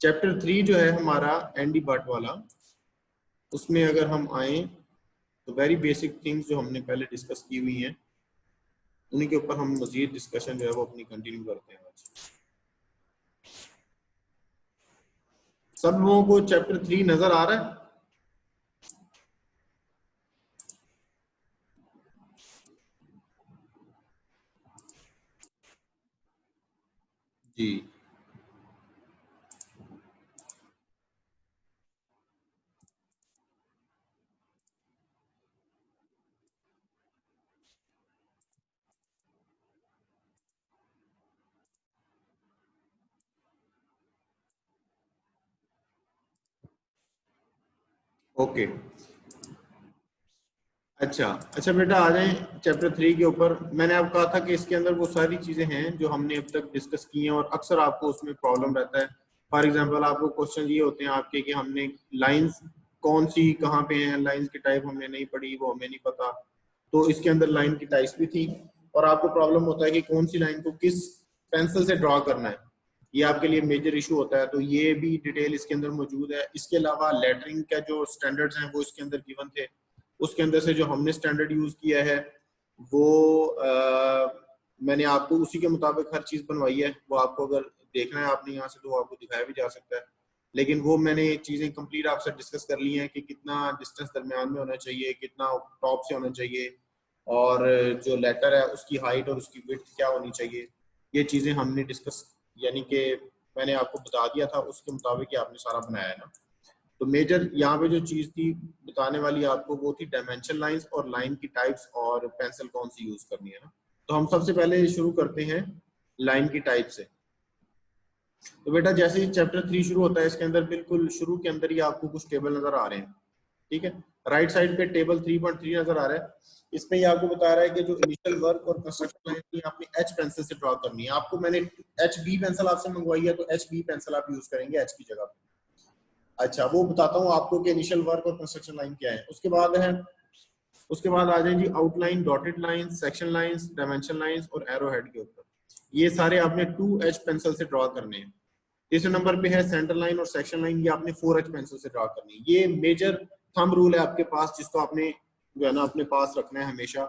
Chapter 3 जो है हमारा एंडी बट वाला, उसमें अगर हम आए तो वेरी बेसिक थिंग्स जो हमने पहले डिस्कस की हुई हैं उन्हीं के ऊपर हम मजीद डिस्कशन जो है वो अपनी कंटिन्यू करते हैं आज। सब लोगों को चैप्टर 3 नजर आ रहा है? जी ओके। अच्छा अच्छा बेटा, आ जाएं चैप्टर 3 के ऊपर। मैंने आपको कहा था कि इसके अंदर वो सारी चीजें हैं जो हमने अब तक डिस्कस की हैं और अक्सर आपको उसमें प्रॉब्लम रहता है। फॉर एग्जांपल आपको क्वेश्चन ये होते हैं आपके कि हमने लाइंस कौन सी कहाँ पे हैं, लाइंस की टाइप हमने नहीं पढ़ी, वो हमें नहीं पता। तो इसके अंदर लाइन की टाइप्स भी थी और आपको प्रॉब्लम होता है कि कौन सी लाइन को किस पेंसिल से ड्रॉ करना है, ये आपके लिए मेजर इशू होता है। तो ये भी डिटेल इसके अंदर मौजूद है। इसके अलावा लेटरिंग का जो स्टैंडर्ड्स हैं वो इसके अंदर गिवन थे। उसके अंदर से जो हमने स्टैंडर्ड यूज किया है वो मैंने आपको उसी के मुताबिक हर चीज बनवाई है। वो आपको अगर देखना है आपने यहाँ से तो आपको दिखाया भी जा सकता है, लेकिन वो मैंने चीजें कंप्लीट आपसे डिस्कस कर ली हैं कि कितना डिस्टेंस दरमियान में होना चाहिए, कितना टॉप से होना चाहिए, और जो लेटर है उसकी हाइट और उसकी विड्थ क्या होनी चाहिए। ये चीजें हमने डिस्कस, यानी कि मैंने आपको बता दिया था, उसके मुताबिक ही आपने सारा बनाया है ना। तो मेजर यहाँ पे जो चीज थी बताने वाली आपको वो थी डायमेंशन लाइंस और लाइन की टाइप्स और पेंसिल कौन सी यूज करनी है ना। तो हम सबसे पहले शुरू करते हैं लाइन की टाइप से। तो बेटा जैसे ही चैप्टर 3 शुरू होता है इसके अंदर बिल्कुल शुरू के अंदर ही आपको कुछ टेबल नजर आ रहे हैं। ठीक है, राइट साइड पे टेबल 3.3 नजर आ रहा है। इसमें ये आपको बता रहा है कि जो इनिशियल वर्क और कंस्ट्रक्शन लाइन की आपने एच पेंसिल से ड्रॉ करनी है। आपको मैंने एच बी पेंसिल आपसे मंगवाई है तो एच बी पेंसिल आप यूज करेंगे एच की जगह पे। अच्छा, वो बताता हूँ आपको कि इनिशियल वर्क और कंस्ट्रक्शन लाइन क्या है। उसके बाद आ जाए जी outline, dotted lines, section lines, dimension lines और एरो हेड के ऊपर। ये सारे आपने 2H पेंसिल से ड्रॉ करने हैं। तीसरे नंबर पे है सेंटर लाइन और सेक्शन लाइन, ये आपने 4H पेंसिल से ड्रॉ करनी है। ये मेजर थंब रूल है आपके पास जिसको आपने जो है ना अपने पास रखना है हमेशा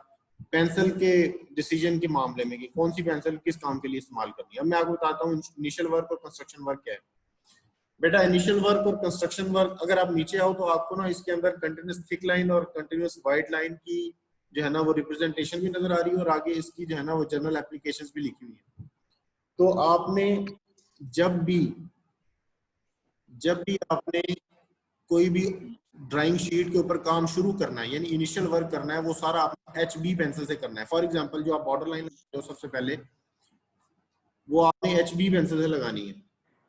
पेंसिल के डिसीजन के मामले में कि कौन सी पेंसिल किस काम के लिए इस्तेमाल करनी है। अब मैं आपको बताता हूँ इनिशियल वर्क और कंस्ट्रक्शन वर्क क्या है। बेटा इनिशियल वर्क और कंस्ट्रक्शन वर्क, अगर आप नीचे आओ तो आपको ना इसके अंदर कंटिन्यूस थिक लाइन और कंटिन्यूस वाइट लाइन की जो है ना वो रिप्रेजेंटेशन भी नजर आ रही है और आगे इसकी जो है ना वो जनरल एप्लीकेशंस भी लिखी हुई है। तो आपने जब भी आपने कोई भी ड्राइंग शीट के ऊपर काम शुरू करना है यानी इनिशियल वर्क करना है वो सारा आपने एच बी पेंसिल से करना है। फॉर एग्जांपल जो आप बॉर्डर लाइन जो सबसे पहले वो आपने एच बी पेंसिल से लगानी है,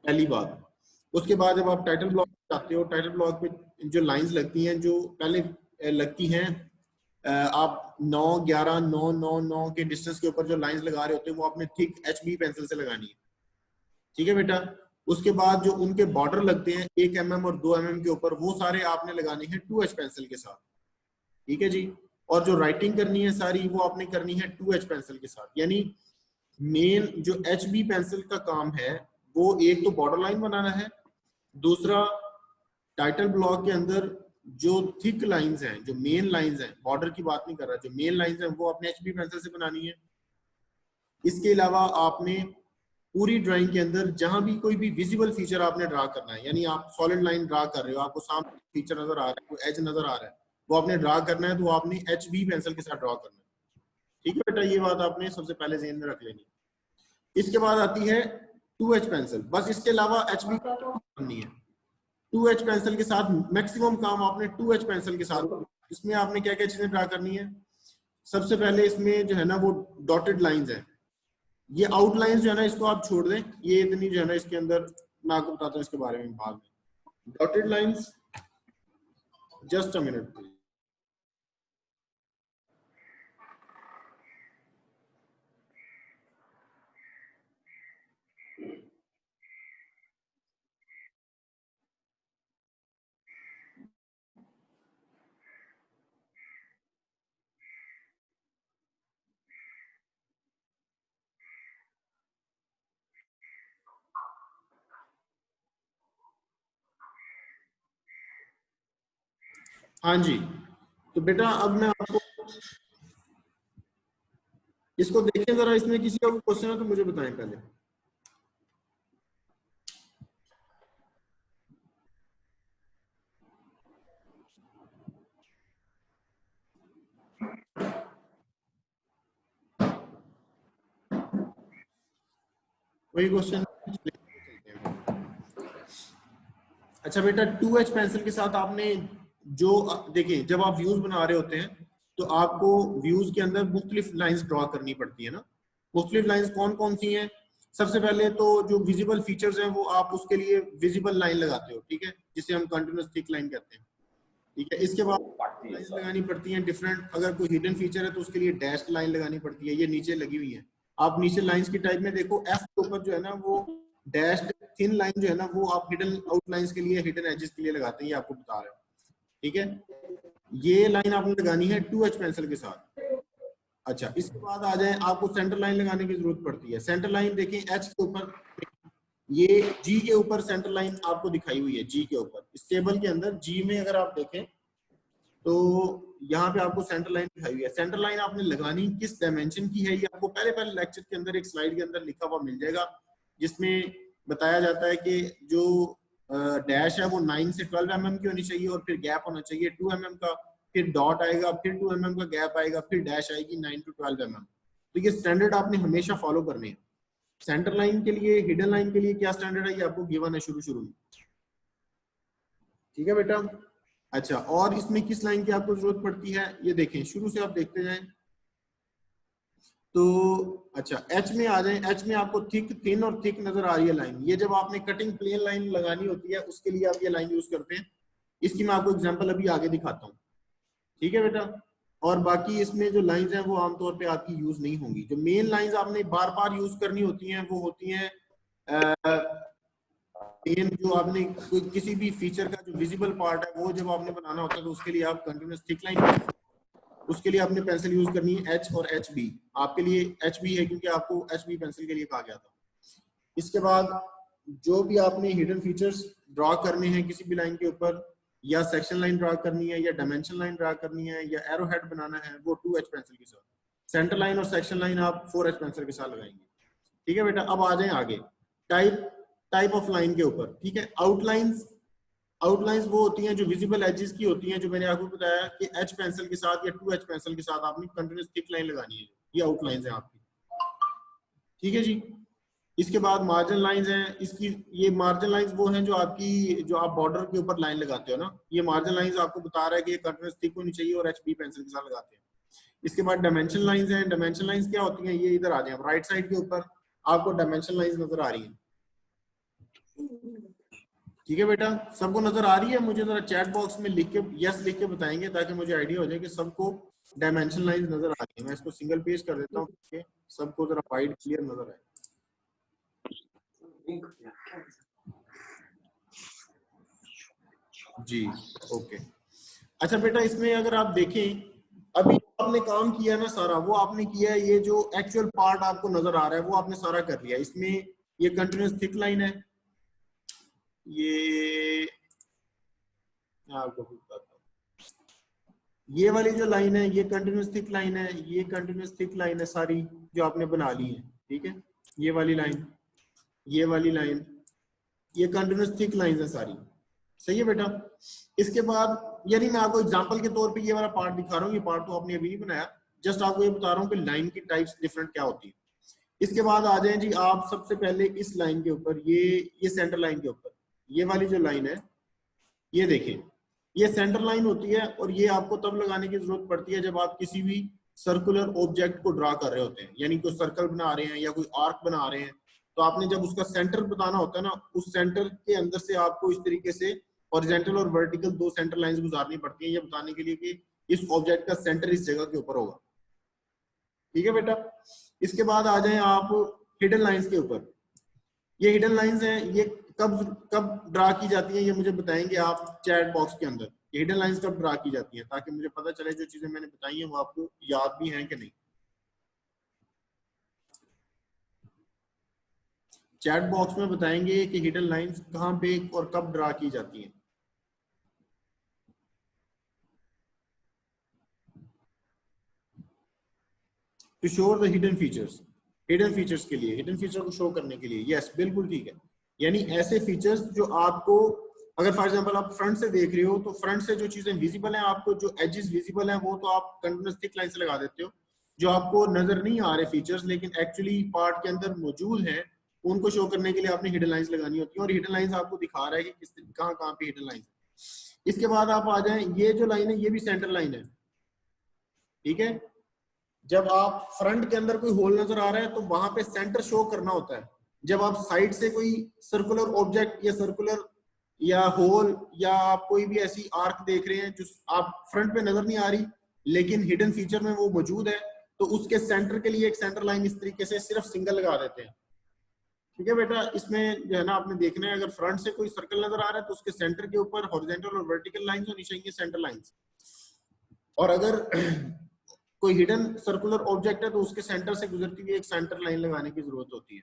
पहली बात। उसके बाद जब आप टाइटल ब्लॉक जाते हो, टाइटल ब्लॉक पे जो लाइंस लगती हैं जो पहले लगती हैं, आप 9 11 9 9 9 के डिस्टेंस के ऊपर जो लाइंस लगा रहे होते हैं वो आपने थिक एच बी पेंसिल से लगानी है। ठीक है बेटा, उसके बाद जो उनके बॉर्डर लगते हैं 1 mm और 2 mm के ऊपर वो सारे आपने लगाने हैं 2H पेंसिल के साथ। ठीक है जी, और जो राइटिंग करनी है सारी वो आपने करनी है 2H पेंसिल के साथ। यानी मेन जो एच बी पेंसिल का काम है वो एक तो बॉर्डर लाइन बनाना है, दूसरा टाइटल ब्लॉक के अंदर जो थिक लाइंस हैं, जो मेन लाइंस हैं, बॉर्डर की बात नहीं कर रहा, जो मेन लाइंस हैं वो अपने एचबी पेंसिल से बनानी है। इसके अलावा आपने पूरी ड्राइंग के अंदर जहां भी कोई भी विजिबल फीचर आपने ड्रा करना है, यानी आप सॉलिड लाइन ड्रा कर रहे हो, आपको सामने फीचर नजर आ रहा है, कोई एज नजर आ रहा है, वो आपने ड्रा करना है तो आपने एच बी पेंसिल के साथ ड्रा करना है। ठीक है बेटा, ये बात आपने सबसे पहले ज़हन में रख लेनी है। इसके बाद आती है 2H पेंसिल, बस इसके अलावा एच बी करनी है। 2H पेंसिल के साथ मैक्सिमम काम आपने 2H पेंसिल के साथ। इसमें आपने क्या क्या चीजें ड्रा करनी है। सबसे पहले इसमें जो है ना वो डॉटेड लाइंस है। ये आउटलाइंस जो है ना इसको आप छोड़ दें, ये इतनी जो है ना इसके अंदर मैं आपको बताता हूँ इसके बारे में बाद में। Dotted lines, just a minute. हाँ जी, तो बेटा अब मैं आपको इसको देखें जरा, इसमें किसी का क्वेश्चन है तो मुझे बताएं पहले। वही क्वेश्चन। अच्छा बेटा, 2H पेंसिल के साथ आपने जो देखिए, जब आप व्यूज बना रहे होते हैं तो आपको व्यूज के अंदर मुख्तलिफ लाइंस ड्रॉ करनी पड़ती है ना। मुख्तलिफ लाइंस कौन कौन सी हैं? सबसे पहले तो जो विजिबल फीचर्स हैं वो आप उसके लिए विजिबल लाइन लगाते हो, ठीक है, जिसे हम कंटिन्यूअस थिक लाइन कहते हैं, ठीक है। इसके बाद लाइन लगानी पड़ती है डिफरेंट, अगर कोई हिडन फीचर है तो उसके लिए डैश लाइन लगानी पड़ती है, ये नीचे लगी हुई है। आप नीचे लाइंस की टाइप में देखो, एफ के ऊपर जो है ना वो डैश थिन लाइन जो है ना वो आप हिडन आउटलाइंस के लिए, हिडन एजेस के लिए लगाते हैं, ये आपको बता रहे हैं, ठीक है। ये लाइन आपने लगानी है 2H पेंसिल के साथ। अच्छा, इसके बाद आ जाए, आपको सेंटर लाइन लगाने की जरूरत पड़ती है। सेंटर लाइन देखें एच के ऊपर, ये जी के ऊपर सेंटर लाइन आपको दिखाई हुई है, जी के ऊपर इस टेबल के अंदर जी में अगर आप देखें तो यहाँ पे आपको सेंटर लाइन दिखाई हुई है। सेंटर लाइन आपने लगानी किस डायमेंशन की है, ये आपको पहले पहले लेक्चर के अंदर एक स्लाइड के अंदर लिखा हुआ मिल जाएगा, जिसमें बताया जाता है कि जो डैश है वो 9 से 12 mm की होनी चाहिए, और फिर गैप होना चाहिए 2 mm का, फिर डॉट आएगा, फिर 2 mm का गैप आएगा, फिर डैश आएगी 9 to 12 mm। तो ये स्टैंडर्ड आपने हमेशा फॉलो करने हैं। सेंटर लाइन के लिए, हिडन लाइन के लिए क्या स्टैंडर्ड है ये आपको गिवन है शुरू शुरू में, ठीक है बेटा। अच्छा, और इसमें किस लाइन की आपको जरूरत पड़ती है ये देखें, शुरू से आप देखते जाएं। तो अच्छा, एच में आ जाए, एच में आपको थिक, थिन और थिक नजर आ रही है लाइन, ये जब आपने कटिंग प्लेन लाइन लगानी होती है उसके लिए आप ये लाइन यूज करते हैं। इसकी मैं आपको एग्जांपल अभी आगे दिखाता हूँ, ठीक है बेटा। और बाकी इसमें जो लाइंस हैं वो आमतौर पे आपकी यूज नहीं होंगी। जो मेन लाइंस आपने बार बार यूज करनी होती हैं वो होती हैं मेन, जो आपने कोई किसी भी फीचर का जो विजिबल पार्ट है वो जब आपने बनाना होता है तो उसके लिए आप कंटिन्यूअस थिक लाइन, उसके लिए आपने पेंसिल यूज करनी है एच और एच बी। आपके लिए एच बी है क्योंकि आपको एच बी पेंसिल के लिए कहा गया था। इसके बाद जो भी आपने हिडन फीचर्स ड्रॉ करने हैं किसी भी लाइन के ऊपर, या सेक्शन लाइन ड्रॉ करनी है, या डायमेंशन लाइन ड्रॉ करनी है, या एरो हेड बनाना है, वो 2H पेंसिल के साथ। सेंटर लाइन और सेक्शन लाइन आप 4H पेंसिल के साथ लगाएंगे, ठीक है बेटा। अब आ जाए आगे टाइप, टाइप ऑफ लाइन के ऊपर, ठीक है। आउटलाइंस, आउटलाइंस वो होती हैं जो विजिबल एजेस की होती हैं, जो मैंने आपको बताया कि एच पेंसिल के साथ या 2H पेंसिल के साथ आपने कंटिन्यूअस थिक लाइन लगानी है, ये आउटलाइंस है आपकी, ठीक है जी। इसके बाद मार्जिन लाइंस हैं इसकी, ये मार्जिन लाइंस वो हैं जो आपकी, जो आप बॉर्डर के ऊपर लाइन लगाते हो ना, ये मार्जिन लाइंस आपको बता रहा है कि ये कंटिन्यूअस थिक होनी चाहिए और एचबी पेंसिल के साथ लगाते हैं। इसके बाद डायमेंशन लाइंस हैं। डायमेंशन लाइंस क्या होती हैं, ये इधर आ जाए राइट साइड के ऊपर, आपको डायमेंशन लाइंस नजर आ रही है, ठीक है बेटा। सबको नजर आ रही है? मुझे जरा चैट बॉक्स में लिख के यस लिख के बताएंगे ताकि मुझे आइडिया हो जाए कि सबको डायमेंशन लाइंस नजर आ रही है। मैं इसको सिंगल पेज कर देता हूँ ताकि सबको जरा वाइड क्लियर नजर आए। जी, ओके। अच्छा बेटा, इसमें अगर आप देखें, अभी आपने काम किया ना सारा, वो आपने किया है, ये जो एक्चुअल पार्ट आपको नजर आ रहा है वो आपने सारा कर लिया। इसमें ये कंटिन्यूअस थिक लाइन है, ये मैं आपको बताता हूँ, ये वाली जो लाइन है ये कंटिन्यूअस थिक लाइन है, ये कंटिन्यूअस थिक लाइन है सारी जो आपने बना ली है, ठीक है। ये वाली लाइन, ये वाली लाइन, ये कंटिन्यूअस थिक लाइन है सारी, सही है बेटा। इसके बाद यानी मैं आपको एग्जांपल के तौर पे ये वाला पार्ट दिखा रहा हूँ, ये पार्ट तो आपने अभी नहीं बनाया, जस्ट आपको ये बता रहा हूँ कि लाइन की टाइप्स डिफरेंट क्या होती है। इसके बाद आ जाए जी आप सबसे पहले इस लाइन के ऊपर, ये सेंटर लाइन के ऊपर, ये वाली जो लाइन है ये देखें, ये सेंटर लाइन होती है, और ये आपको तब लगाने की जरूरत पड़ती है जब आप किसी भी सर्कुलर ऑब्जेक्ट को ड्रा कर रहे होते हैं, यानी कोई सर्कल बना रहे हैं या कोई आर्क बना रहे हैं, तो आपने जब उसका सेंटर बताना होता है ना, उस सेंटर के अंदर से आपको इस तरीके से हॉरिजॉन्टल और वर्टिकल दो सेंटर लाइंस गुजारनी पड़ती है, ये बताने के लिए कि इस ऑब्जेक्ट का सेंटर इस जगह के ऊपर होगा, ठीक है बेटा। इसके बाद आ जाए आप हिडन लाइंस के ऊपर। ये हिडन लाइंस हैं, ये कब कब ड्रा की जाती हैं ये मुझे बताएंगे आप चैट बॉक्स के अंदर, ये हिडन लाइंस कब ड्रा की जाती हैं, ताकि मुझे पता चले जो चीजें मैंने बताई हैं वो आपको याद भी हैं कि नहीं। चैट बॉक्स में बताएंगे कि हिडन लाइंस कहाँ पे और कब ड्रा की जाती हैं। To show the hidden features, hidden features के लिए, हिडन फीचर को शो करने के लिए। यस, बिल्कुल ठीक है। यानी ऐसे फीचर्स जो आपको, अगर फॉर एग्जांपल आप फ्रंट से देख रहे हो तो फ्रंट से जो चीजें विजिबल हैं आपको, जो एजेस विजिबल हैं वो तो आप कंटिन्यूअस थिक लाइन से लगा देते हो। जो आपको नजर नहीं आ रहे फीचर्स लेकिन एक्चुअली पार्ट के अंदर मौजूद हैं, उनको शो करने के लिए आपने हिडन लाइंस लगानी होती है, और हिडन लाइंस आपको दिखा रहा है कि किस कहाँ कहाँ पे हिडन लाइंस है। इसके बाद आप आ जाएं, ये जो लाइन है ये भी सेंटर लाइन है, ठीक है। जब आप फ्रंट के अंदर कोई होल नजर आ रहा है तो वहां पे सेंटर शो करना होता है। जब आप साइड से कोई सर्कुलर ऑब्जेक्ट या सर्कुलर या होल या आप कोई भी ऐसी आर्क देख रहे हैं जो आप फ्रंट पे नजर नहीं आ रही लेकिन हिडन फीचर में वो मौजूद है, तो उसके सेंटर के लिए एक सेंटर लाइन इस तरीके से सिर्फ सिंगल लगा देते हैं, ठीक है बेटा। इसमें जो है ना आपने देखना है, अगर फ्रंट से कोई सर्कल नजर आ रहा है तो उसके सेंटर के ऊपर हॉरिजॉन्टल और वर्टिकल लाइंस होनी चाहिए, सेंटर लाइंस। और अगर कोई हिडन सर्कुलर ऑब्जेक्ट है तो उसके सेंटर से गुजरती हुई एक सेंटर लाइन लगाने की जरूरत होती है।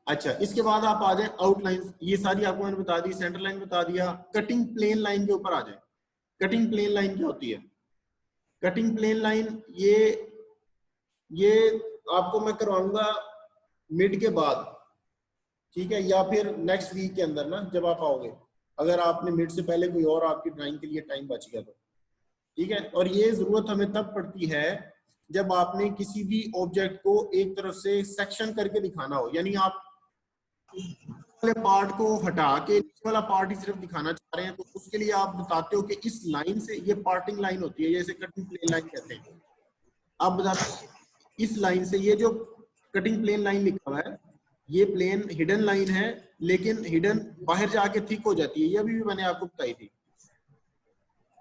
अच्छा, इसके बाद आप आ जाए आउटलाइन, ये सारी आपको मैंने बता दी, सेंटर लाइन बता दिया। कटिंग प्लेन लाइन के ऊपर आ जाए। कटिंग प्लेन लाइन क्या होती है? कटिंग प्लेन लाइन ये आपको मैं करवाऊंगा मिड के बाद, ठीक है, या फिर नेक्स्ट वीक के अंदर ना जब आप आओगे, अगर आपने मिड से पहले कोई और आपकी ड्राइंग के लिए टाइम बच गया तो, ठीक है। और ये जरूरत हमें तब पड़ती है जब आपने किसी भी ऑब्जेक्ट को एक तरफ से सेक्शन करके दिखाना हो, यानी आप वाले पार्ट को हटा के नीचे वाला पार्ट ही सिर्फ दिखाना चाह रहे हैं, तो उसके लिए आप बताते हो कि इस लाइन से, ये पार्टिंग लाइन होती है, जैसे कटिंग प्लेन लाइन कहते हैं, आप बताते हो इस लाइन से, ये जो कटिंग प्लेन लाइन लिखा हुआ है ये प्लेन हिडन लाइन है, लेकिन हिडन बाहर जाके थिक हो जाती है, ये अभी भी मैंने आपको बताई थी,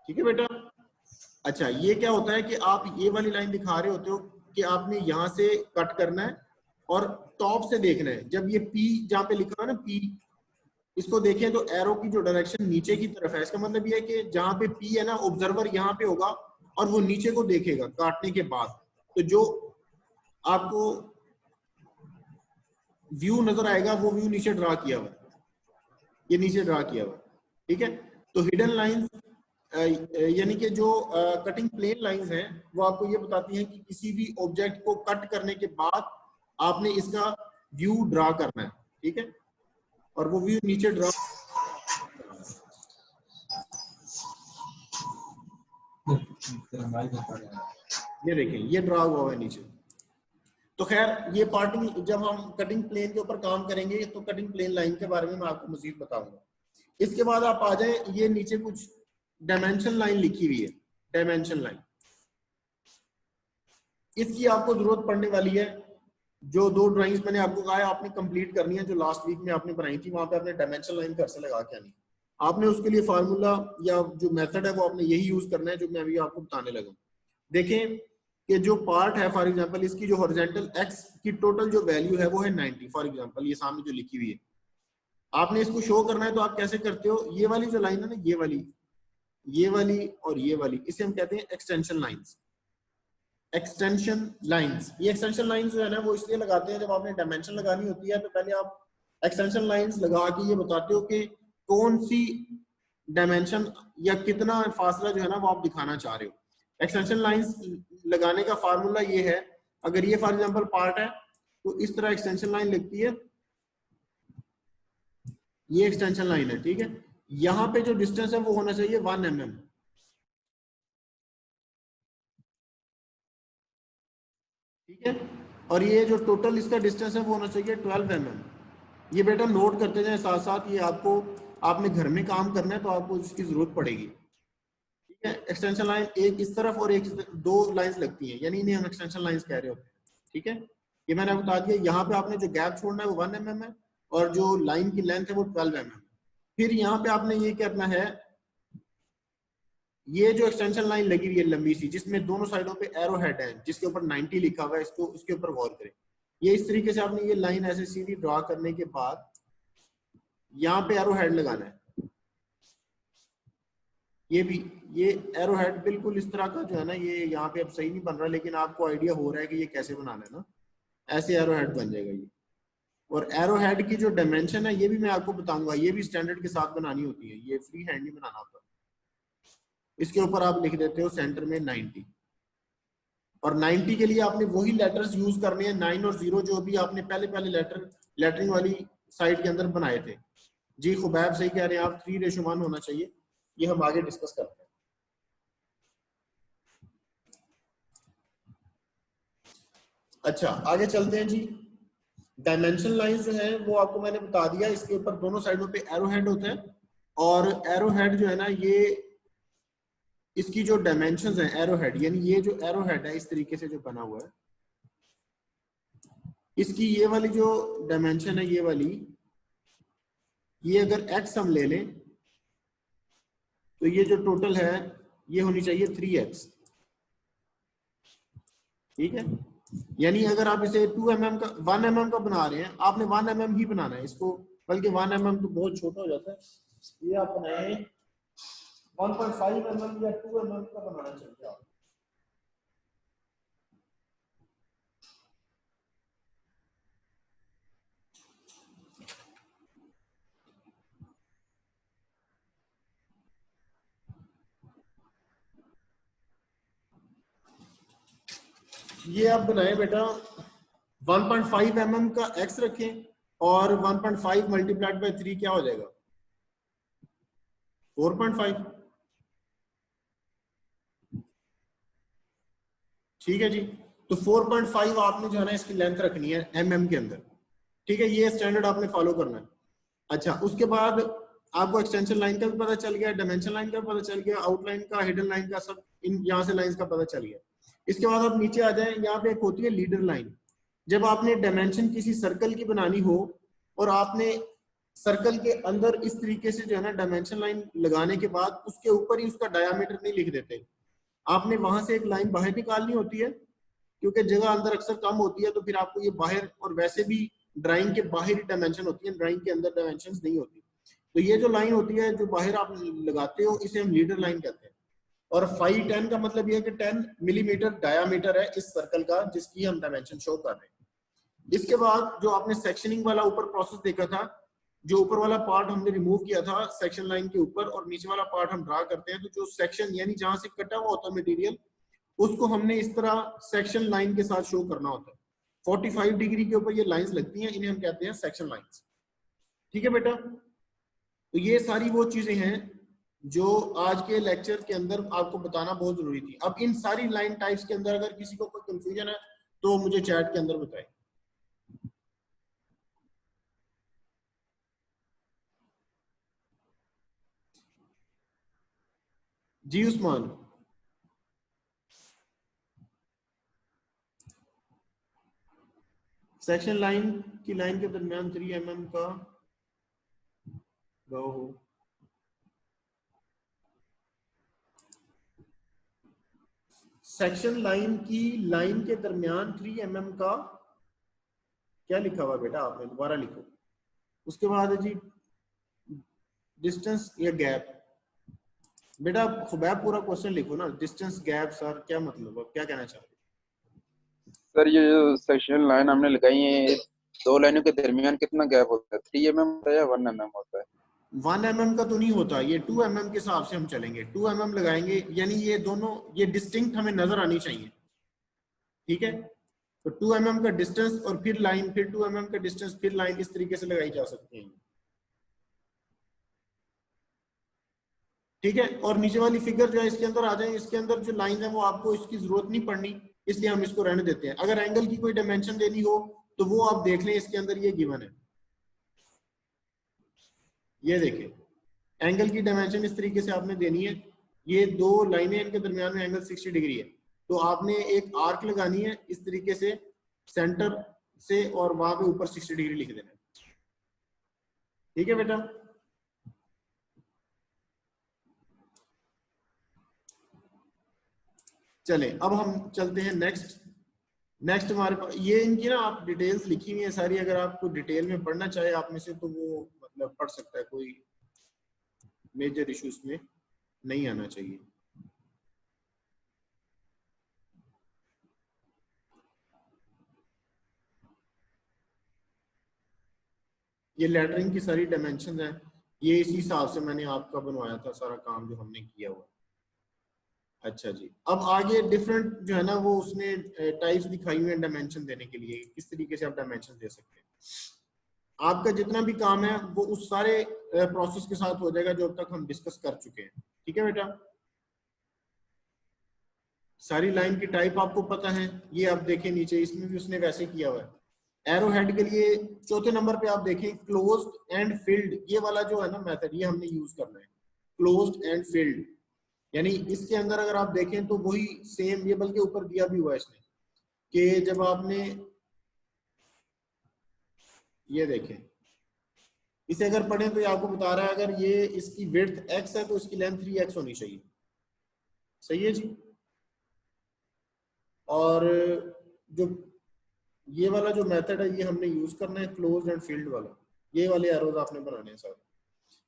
ठीक है बेटा। अच्छा, ये क्या होता है कि आप ये वाली लाइन दिखा रहे होते हो कि आपने यहाँ से कट करना है और टॉप से देखना है। जब ये पी जहाँ पे लिखा है ना पी, इसको देखें तो एरो की जो डायरेक्शन नीचे की तरफ है, इसका मतलब ये है कि जहाँ पे पी है ना, ऑब्जर्वर यहाँ पे होगा और वो नीचे को देखेगा काटने के बाद, तो जो आपको व्यू नजर आएगा वो व्यू नीचे ड्रा किया हुआ, ये नीचे ड्रा किया हुआ, ठीक है। तो हिडन लाइंस यानी कि जो कटिंग प्लेन लाइंस हैं वो आपको ये बताती हैं कि किसी भी ऑब्जेक्ट को कट करने के बाद आपने इसका व्यू ड्रा करना है, ठीक है, और वो व्यू नीचे ड्रा, ये देखें ये ड्रा हुआ है नीचे। तो खैर ये पार्टिंग, जब हम कटिंग प्लेन के ऊपर काम करेंगे तो कटिंग प्लेन लाइन के बारे में मैं आपको मजीद बताऊंगा। इसके बाद आप आ जाए, ये नीचे कुछ डायमेंशन लाइन लिखी हुई है, डायमेंशन लाइन, इसकी आपको जरूरत पड़ने वाली है। जो दो ड्राइंग्स मैंने आपको कहा है आपने कंप्लीट करनी है, जो लास्ट वीक में आपने बनाई थी, वहां पे आपने डायमेंशन लाइन घर से लगा के आनी। आपने उसके लिए फार्मूला या जो मेथड है वो आपने यही यूज करना है जो मैं अभी आपको बताने लगा। देखें कि जो पार्ट है, फॉर एग्जांपल इसकी जो हॉरिजॉन्टल एक्स की टोटल जो वैल्यू है वो है 90, फॉर एग्जांपल ये सामने जो लिखी हुई है, आपने इसको शो करना है तो आप कैसे करते हो, ये वाली जो लाइन है ना, ये वाली और ये वाली, इसे हम कहते हैं एक्सटेंशन लाइंस। एक्सटेंशन लाइंस, ये एक्सटेंशन लाइंस जो है ना वो इसलिए लगाते हैं, जब आपने डायमेंशन लगानी होती है तो पहले आप एक्सटेंशन लाइंस लगा के ये बताते हो कि कौन सी डायमेंशन या कितना फासला जो है ना वो आप दिखाना चाह रहे हो। एक्सटेंशन लाइंस लगाने का फार्मूला ये है, अगर ये फॉर एग्जांपल पार्ट है तो इस तरह एक्सटेंशन लाइन लिखती है, ये एक्सटेंशन लाइन है, ठीक है। यहाँ पे जो डिस्टेंस है वो होना चाहिए 1 mm, ठीक है, और ये जो टोटल इसका डिस्टेंस है वो होना चाहिए 12 mm। ये बेटा नोट करते जाएं साथ साथ, ये आपको, आपने घर में काम करना है तो आपको इसकी जरूरत पड़ेगी, ठीक है। एक्सटेंशन लाइन एक इस तरफ और एक, दो लाइंस लगती हैं, यानी इन्हें हम एक्सटेंशन लाइंस कह रहे होते हैं, ठीक है। ये मैंने आपको बता दिया, यहाँ पे आपने जो गैप छोड़ना है वो 1 mm है और जो लाइन की लेंथ है वो 12 mm। फिर यहाँ पे आपने ये करना है, ये जो एक्सटेंशन लाइन लगी हुई है लंबी सी, जिसमें दोनों साइडों पे एरो हेड है जिसके ऊपर 90 लिखा हुआ है, इसको इसके ऊपर गौर करें। ये इस तरीके से आपने ये लाइन ऐसे सीधी ड्रॉ करने के बाद यहाँ पे एरो हेड लगाना है, ये भी, ये एरो हेड बिल्कुल इस तरह का जो है ना, ये यहाँ पे अब सही नहीं बन रहा लेकिन आपको आइडिया हो रहा है कि ये कैसे बनाना है ना, ऐसे एरो हेड बन जाएगा ये। और एरो हेड की जो डायमेंशन है ये भी मैं आपको बताऊंगा, ये भी स्टैंडर्ड के साथ बनानी होती है, ये फ्री हैंड नहीं बनाना होता। इसके ऊपर आप लिख देते हो सेंटर में 90, और 90 के लिए आपने वही लेटर्स यूज करने हैं, 9 और 0 जो भी आपने पहले पहले लेटरिंग वाली साइड के अंदर बनाए थे। जी खुबैब सही कह रहे हैं आप, 3:1 होना चाहिए। ये हम आगे डिस्कस करते हैं। अच्छा आगे चलते हैं जी। डायमेंशन लाइंस जो है वो आपको मैंने बता दिया, इसके ऊपर दोनों साइडों पे एरो हेड होता है, और एरो हेड जो है ना, ये इसकी जो डायमेंशंस हैं एरो हेड, यानी ये जो एरो हेड है इस तरीके से जो बना हुआ है, इसकी ये वाली जो डायमेंशन है, ये वाली, ये अगर x हम ले लें तो ये जो टोटल है ये होनी चाहिए 3x। ठीक है, यानी अगर आप इसे 2 mm का 1 mm का बना रहे हैं, आपने 1 mm ही बनाना है इसको, बल्कि 1 mm तो बहुत छोटा हो जाता है, ये आप बनाए 1.5 mm या 2 mm का बनाना चाहिए आप। ये आप बनाए बेटा 1.5 mm का x रखें, और 1.5 मल्टीप्लाइड बाय 3 क्या हो जाएगा, 4.5। ठीक है जी, तो 4.5 आपने जो है ना इसकी लेंथ रखनी है mm के अंदर। ठीक है, ये स्टैंडर्ड आपने फॉलो करना है। अच्छा, उसके बाद आपको एक्सटेंशन लाइन का भी पता चल गया, डायमेंशन लाइन का भी पता चल गया, आउटलाइन का, हिडन लाइन का, सब इन यहाँ से लाइंस का पता चल गया। इसके बाद आप नीचे आ जाएं, यहाँ पे एक होती है लीडर लाइन। जब आपने डायमेंशन किसी सर्कल की बनानी हो और आपने सर्कल के अंदर इस तरीके से जो है ना डायमेंशन लाइन लगाने के बाद उसके ऊपर ही उसका डायामीटर नहीं लिख देते, आपने वहां से एक लाइन बाहर निकालनी होती है, क्योंकि जगह अंदर अक्सर कम होती है, तो फिर आपको ये बाहर, और वैसे भी ड्राइंग के बाहर ही डायमेंशन होती है, ड्राइंग के अंदर डायमेंशन नहीं होती। तो ये जो लाइन होती है जो बाहर आप लगाते हो, इसे हम लीडर लाइन कहते हैं। और 510 का मतलब ये है कि 10 मिलीमीटर डायामीटर है इस सर्कल का, जिसकी हम डायमेंशन शो कर रहे हैं। इसके बाद जो आपने सेक्शनिंग वाला ऊपर प्रोसेस देखा था, जो ऊपर वाला पार्ट हमने रिमूव किया था सेक्शन लाइन के ऊपर, और नीचे वाला पार्ट हम ड्रा करते हैं, तो जो सेक्शन यानी जहां से कटा हुआ होता है मटेरियल, उसको हमने इस तरह सेक्शन लाइन के साथ शो करना होता है। 45 डिग्री के ऊपर ये लाइंस लगती हैं, इन्हें हम कहते हैं सेक्शन लाइंस। ठीक है बेटा, तो ये सारी वो चीजें हैं जो आज के लेक्चर के अंदर आपको बताना बहुत जरूरी थी। अब इन सारी लाइन टाइप्स के अंदर अगर किसी को कोई कंफ्यूजन है तो मुझे चैट के अंदर बताएं। जी उस्मान, सेक्शन लाइन की लाइन के दरमियान 3 mm का गो हो। सेक्शन लाइन की लाइन के दरमियान 3 mm का क्या लिखा हुआ बेटा, आपने दोबारा लिखो। उसके बाद है जी डिस्टेंस या गैप। बेटा खुबैब पूरा क्वेश्चन लिखो ना, डिस्टेंस गैप सर क्या मतलब है, क्या कहना चाह रहे सर ये जो सेक्शन लाइन हमने लगाई है, दो लाइनों के दरमियान कितना गैप होता है, 3 mm होता है या 1 mm होता है? 1 mm का तो नहीं होता, ये 2 mm के हिसाब से हम चलेंगे, 2 mm लगाएंगे, यानी ये दोनों ये डिस्टिंक्ट हमें नजर आनी चाहिए। ठीक है, तो 2 mm का डिस्टेंस और फिर लाइन, फिर 2 mm का डिस्टेंस, फिर लाइन, इस तरीके से लगाई जा सकती है। ठीक है, और नीचे वाली फिगर जो है इसके अंदर आ जाए, इसके अंदर जो लाइन है वो आपको इसकी जरूरत नहीं पड़नी, इसलिए हम इसको रहने देते हैं। अगर एंगल की कोई डायमेंशन देनी हो तो वो आप देख लें, इसके अंदर ये गिवन है, ये देखिए एंगल की डायमेंशन इस तरीके से आपने देनी है। ये दो लाइनें, इनके दरमियान में एंगल 60 डिग्री है, तो आपने एक आर्क लगानी है इस तरीके से सेंटर से, और वहां पे ऊपर 60 डिग्री लिख देना है। ठीक है बेटा, चलें अब हम चलते हैं नेक्स्ट हमारे पास ये इनकी ना आप डिटेल्स लिखी हुई है सारी, अगर आपको डिटेल में पढ़ना चाहे आप में से तो वो मतलब पढ़ सकता है, कोई मेजर इशू इसमें नहीं आना चाहिए। ये लेटरिंग की सारी डायमेंशन है, ये इसी हिसाब से मैंने आपका बनवाया था सारा काम जो हमने किया हुआ। अच्छा जी, अब आगे डिफरेंट जो है ना वो उसने टाइप्स दिखाई हुई हैं डायमेंशन देने के लिए, किस तरीके से आप डायमेंशन दे सकते हैं। आपका जितना भी काम है वो उस सारे प्रोसेस के साथ हो जाएगा जो अब तक हम डिस्कस कर चुके हैं। ठीक है बेटा, सारी लाइन की टाइप आपको पता है। ये आप देखें नीचे, इसमें भी उसने वैसे किया हुआ है। एरो हेड के लिए चौथे नंबर पे आप देखें क्लोज्ड एंड फिल्ड, ये वाला जो है ना मेथड, ये हमने यूज करना है, क्लोज्ड एंड फिल्ड। यानी इसके अंदर अगर आप देखें तो वही सेम, ये बल्कि ऊपर दिया भी हुआ है इसने, कि जब आपने ये देखें, इसे अगर पढ़ें तो ये आपको बता रहा है अगर ये इसकी विड्थ x है तो इसकी लेंथ 3x होनी चाहिए। सही है जी। और जो ये वाला जो मेथड है ये हमने यूज करना है, क्लोज एंड फील्ड वाला। ये वाले एरोज आपने बनाने हैं सारे,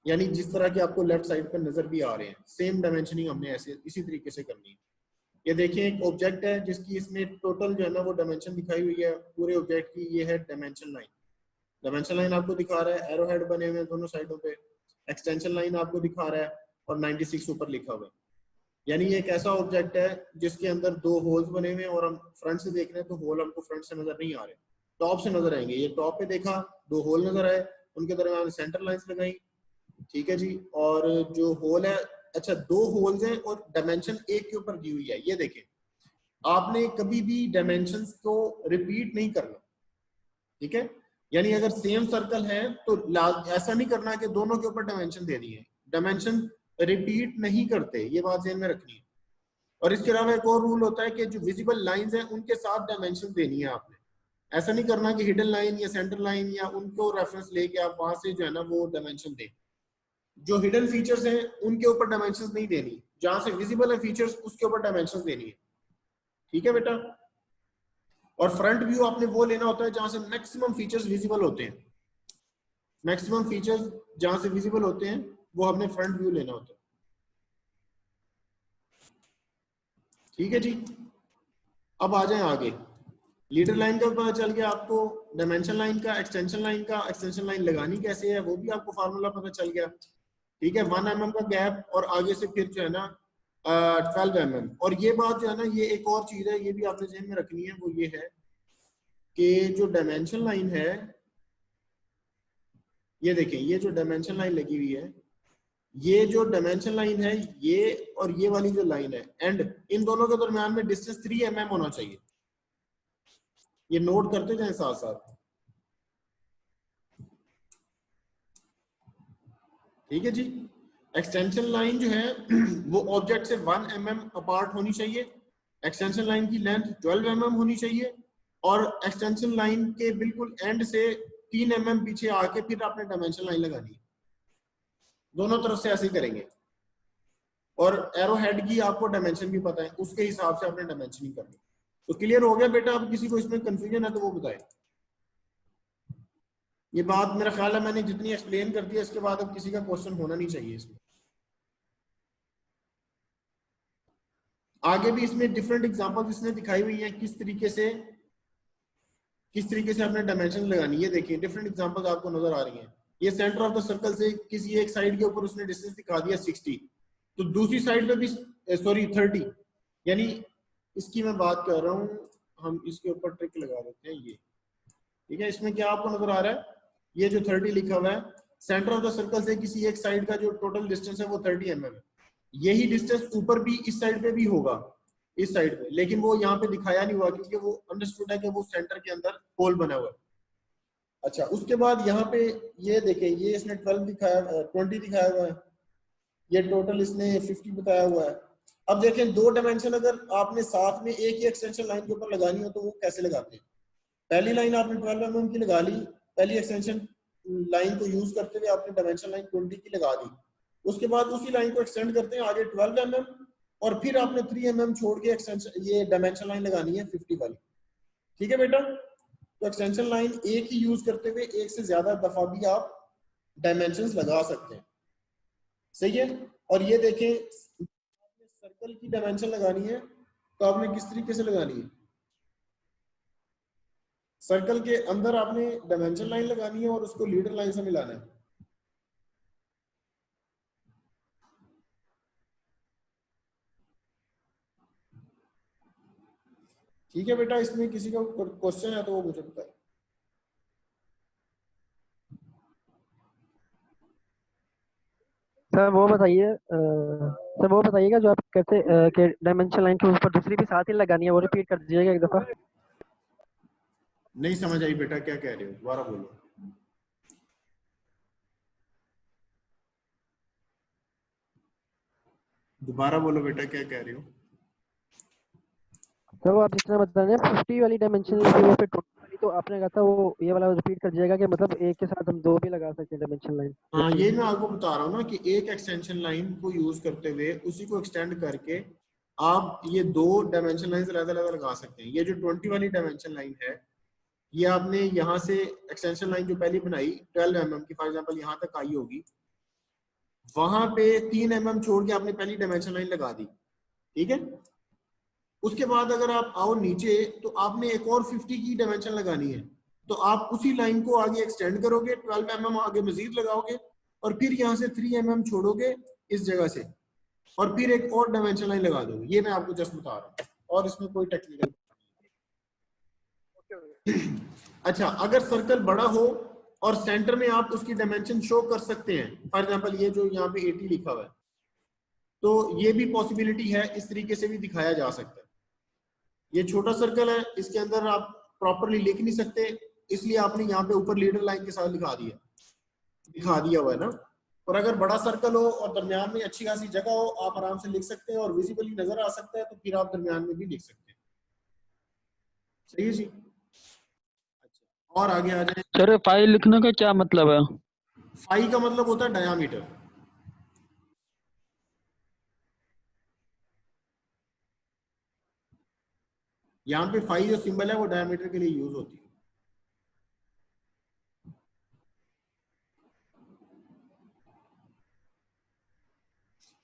यानी जिस तरह के आपको लेफ्ट साइड पर नजर भी आ रहे हैं, सेम डायमेंशनिंग हमने ऐसे इसी तरीके से करनी है। ये देखिए एक ऑब्जेक्ट है जिसकी इसने टोटल जो है ना वो डायमेंशन दिखाई हुई है पूरे ऑब्जेक्ट की, ये है डायमेंशन लाइन। डायमेंशन लाइन आपको दिखा रहा है, एरो हेड बने हुए हैं दोनों साइडों पे, एक्सटेंशन लाइन आपको दिखा रहा है और 96 ऊपर लिखा हुआ है। यानी ये एक ऐसा ऑब्जेक्ट है जिसके अंदर दो होल्स बने हुए हैं और हम फ्रंट से देख रहे हैं तो होल हमको फ्रंट से नजर नहीं आ रहे, टॉप से नजर आएंगे। ये टॉप पे देखा, दो होल नजर आए, उनके दरमियान सेंटर लाइंस लगाई। ठीक है जी। और जो होल है, अच्छा दो होल्स हैं और डायमेंशन एक के ऊपर दी हुई है। ये देखें, आपने कभी भी डायमेंशंस को रिपीट नहीं करना। ठीक है, यानी अगर सेम सर्कल है तो ऐसा नहीं करना कि दोनों के ऊपर डायमेंशन दे दिए। डायमेंशन रिपीट नहीं करते, ये बात ध्यान में रखनी है। और इसके अलावा एक और रूल होता है कि जो विजिबल लाइंस हैं उनके साथ डायमेंशन देनी है आपने। ऐसा नहीं करना कि हिडन लाइन या सेंटर लाइन या उनको रेफरेंस लेके आप वहां से जो है ना वो डायमेंशन दें। जो हिडन फीचर्स हैं उनके ऊपर डायमेंशंस नहीं देनी, जहां से विजिबल है फीचर्स उसके ऊपर डायमेंशंस देनी है। ठीक है बेटा। और फ्रंट व्यू आपने वो लेना होता है जहां से मैक्सिमम फीचर्स विजिबल होते हैं। मैक्सिमम फीचर्स जहां से विजिबल होते हैं वो हमने फ्रंट व्यू लेना होता है। ठीक है जी। अब आ जाए आगे, लीडर लाइन का पता चल गया आपको, डायमेंशन लाइन का, एक्सटेंशन लाइन का, एक्सटेंशन लाइन लगानी कैसे है वो भी आपको फार्मूला पता चल गया। ठीक है, 1 mm का गैप और आगे से फिर जो है ना 12 mm। और ये बात जो है ना, ये एक और चीज है, ये भी आपने ध्यान में रखनी है, वो ये है कि जो डायमेंशन लाइन है, ये देखें, ये जो डायमेंशन लाइन लगी हुई है, ये जो डायमेंशन लाइन है ये और ये वाली जो लाइन है एंड, इन दोनों के दरम्यान में डिस्टेंस 3 mm होना चाहिए। ये नोट करते जाए साथ साथ। ठीक है जी। एक्सटेंशन लाइन जो है वो ऑब्जेक्ट से 1 mm अपार्ट होनी चाहिए। एक्सटेंशन लाइन की लेंथ 12 mm होनी चाहिए और एक्सटेंशन लाइन के बिल्कुल एंड से 3 mm पीछे आके फिर आपने डायमेंशन लाइन लगानी है। दोनों तरफ से ऐसे ही करेंगे। और एरो हेड की आपको डायमेंशन भी पता है, उसके हिसाब से आपने डायमेंशनिंग करनी। तो क्लियर हो गया बेटा? अब किसी को इसमें कंफ्यूजन है तो वो बताए। ये बात मेरा ख्याल है मैंने जितनी एक्सप्लेन कर दिया, इसके बाद अब किसी का क्वेश्चन होना नहीं चाहिए इसमें। आगे भी इसमें डिफरेंट एग्जांपल्स इसने दिखाई हुई हैं किस तरीके से आपने डायमेंशन लगानी है। देखिए डिफरेंट एग्जांपल्स आपको नजर आ रही हैं। ये सेंटर ऑफ द सर्कल से किसी एक साइड के ऊपर उसने डिस्टेंस दिखा दिया 60, तो दूसरी साइड पे भी सॉरी 30, यानी इसकी मैं बात कर रहा हूँ, हम इसके ऊपर ट्रिक लगा देते हैं ये। ठीक है, इसमें क्या आपको नजर आ रहा है, ये जो 30 लिखा हुआ है, सेंटर ऑफ द सर्कल से किसी एक साइड का जो टोटल डिस्टेंस है वो 30 mm है। यही डिस्टेंस ऊपर भी इस साइड पे भी होगा, इस साइड पे, लेकिन वो यहाँ पे दिखाया नहीं हुआ क्योंकि वो अंडरस्टूड है कि वो सेंटर के अंदर होल बना हुआ है। अच्छा, उसके बाद यहाँ पे ये देखें, ये इसने 12 दिखाया, 20 दिखाया हुआ है, ये टोटल इसने 50 बताया हुआ है। अब देखें दो डायमेंशन अगर आपने साथ में एक ही एक्सटेंशन लाइन के ऊपर लगानी हो तो वो कैसे लगाते हैं। पहली लाइन आपने 12 mm की लगा ली, पहली एक्सटेंशन लाइन को यूज करते हुए आपने डायमेंशन लाइन 20 की लगा दी। उसके बाद उसी लाइन को एक्सटेंड करते हैं आगे 12 mm और फिर आपने 3 mm छोड़ के एक्सटेंशन ये डायमेंशन लाइन लगानी है 50 वाली। ठीक है बेटा, तो एक्सटेंशन लाइन एक ही यूज करते हुए एक से ज्यादा दफा भी आप डायमेंशंस लगा सकते हैं। सही है। और ये देखें, सर्कल की डायमेंशन लगानी है तो आपने किस तरीके से लगानी है, सर्कल के अंदर आपने डायमेंशन लाइन लगानी है और उसको लीडर लाइन से मिलाना है। ठीक है बेटा, इसमें किसी का क्वेश्चन है तो वो मुझे बताए। सर वो बताइएगा जो आप कहते कि डायमेंशन लाइन के ऊपर दूसरी भी साथ ही लगानी है, वो रिपीट कर दीजिएगा एक दफा। नहीं समझ आई बेटा, क्या कह रहे हो, दोबारा बोलो। दोबारा बोलो बेटा, क्या कह रहे हो। सर वो आप जितना बता रहे हैं 50 वाली डायमेंशन लिखी हुई है, फिर 20 वाली, तो आपने कहा था वो ये वाला रिपीट कर दीजिएगा कि मतलब एक के साथ हम 2 भी लगा सकते हैं डायमेंशन लाइन। हाँ, ये मैं आपको बता रहा हूँ ना कि एक एक्सटेंशन लाइन को यूज करते हुए उसी को एक्सटेंड करके आप ये 2 डायमेंशन लाइन अलग अलग लगा सकते हैं। ये जो 20 वाली डायमेंशन लाइन है, ये आपने यहाँ से एक्सटेंशन लाइन जो पहले बनाई 12 mm की, फॉर एग्जांपल यहाँ तक आई होगी, वहां पे 3 mm छोड़ के आपने पहली डायमेंशन लाइन लगा दी, ठीक है। उसके बाद अगर आप आओ नीचे तो आपने एक और 50 की डायमेंशन लगानी है, तो आप उसी लाइन को आगे एक्सटेंड करोगे, 12 mm आगे मजीद लगाओगे और फिर यहाँ से 3 mm छोड़ोगे इस जगह से और फिर एक और डायमेंशन लाइन लगा दोगे। ये मैं आपको जस्ट बता रहा हूँ और इसमें कोई टेक्निकल अच्छा, अगर सर्कल बड़ा हो और सेंटर में आप उसकी डायमेंशन शो कर सकते हैं, फॉर एग्जांपल ये जो यहाँ पे 80 लिखा हुआ है, तो ये भी पॉसिबिलिटी है, इस तरीके से भी दिखाया जा सकता है। ये छोटा सर्कल है, इसके अंदर आप प्रॉपरली लिख नहीं सकते, इसलिए आपने यहाँ पे ऊपर लीडर लाइन के साथ दिखा दिया हुआ है ना। और अगर बड़ा सर्कल हो और दरमियान में अच्छी खासी जगह हो, आप आराम से लिख सकते हैं और विजिबली नजर आ सकता है, तो फिर आप दरमियान में भी लिख सकते हैं। सही है जी। अच्छा, और आगे आ जाए। सर फाई लिखने का क्या मतलब है? फाई का मतलब होता है डायामीटर। यहाँ पे फाई जो सिंबल है वो डायमीटर के लिए यूज होती है।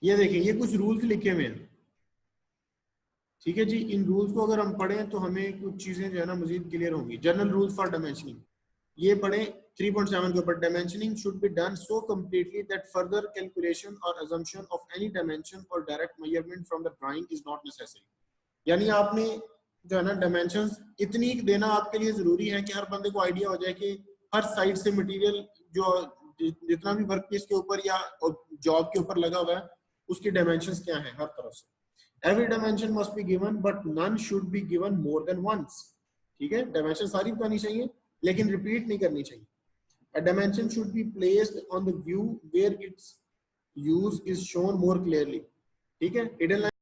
ये देखिए, ये कुछ रूल्स लिखे हुए हैं, ठीक है जी। इन रूल्स को अगर हम पढ़ें तो हमें कुछ चीजें जो है ना मजीद क्लियर होंगी। जनरल रूल्स फॉर डायमेंशनिंग, ये पढ़ें 3.7 के ऊपर। Dimensioning should be done so completely that further calculation और अजम्पशन ऑफ एनी डायमेंशन और direct measurement from the drawing is not necessary. यानी आपने जो है ना डायमेंशंस इतनी देना आपके लिए जरूरी है कि हर बंदे को आइडिया हो जाए कि हर साइड से मटेरियल जो जितना भी वर्क पीस के ऊपर या जॉब के ऊपर लगा हुआ है उसकी डायमेंशंस क्या है हर तरफ से। Every dimension must be given, but none should be given more than once. ठीक है, डायमेंशन सारी बतानी चाहिए लेकिन रिपीट नहीं करनी चाहिए। A dimension should be placed on the view where its use is shown more clearly. ठीक है, hidden line